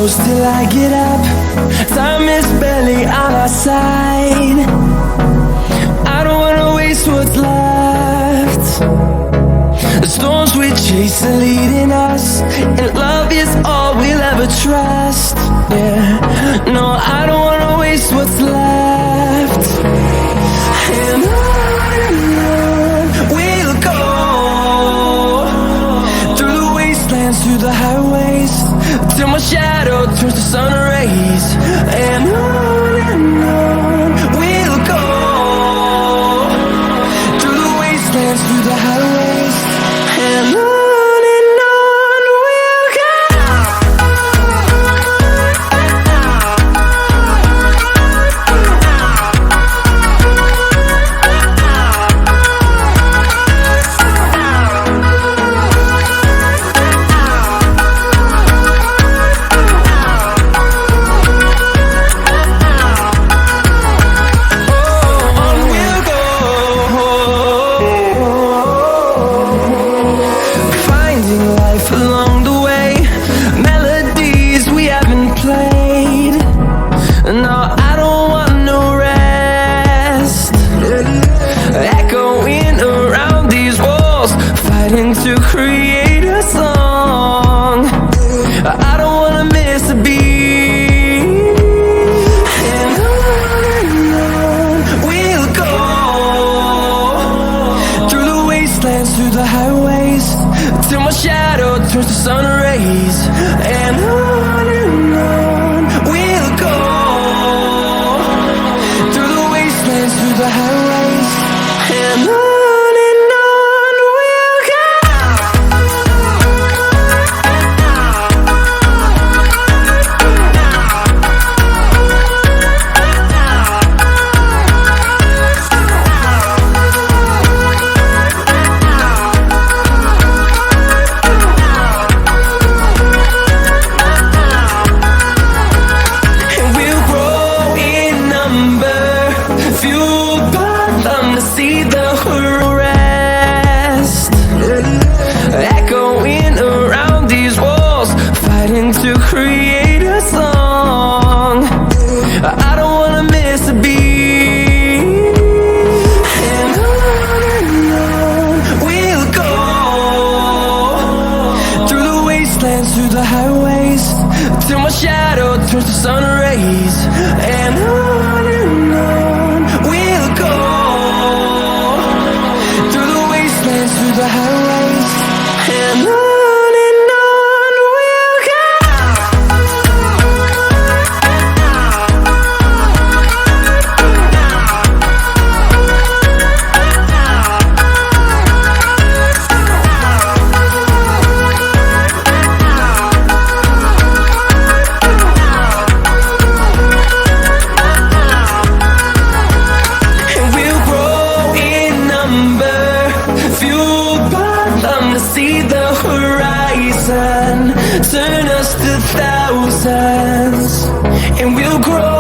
close till I get up. Time is barely on our side. I don't wanna waste what's left. The storms we chase are leading us, and love is all we'll ever trust. Yeah, no, I don't wanna waste what's left. And on we'll go, through the wastelands, through the highways, till my shadow turns to sun rays. And on we'll go, through the wastelands, through the highways, and on we'll go. Along the way, melodies we haven't played. No, I don't want no rest. Echoing around these walls, fighting to create a song. I don't wanna miss a beat. And on we'll go, through the wastelands, through the highways, till my shadow turns to sun rays. And on we'll go, through the wastelands, through the highways, and on we'll go. See the rest, echoing around these walls, fighting to create a song. I don't wanna miss a beat. And on we'll go, through the wastelands, through the highways, till my shadow turns to sun rays. And on we'll go, through the highways, and on we'll go. And we'll grow in number, fueled by them to see the horizon, turn us to thousands, and we'll grow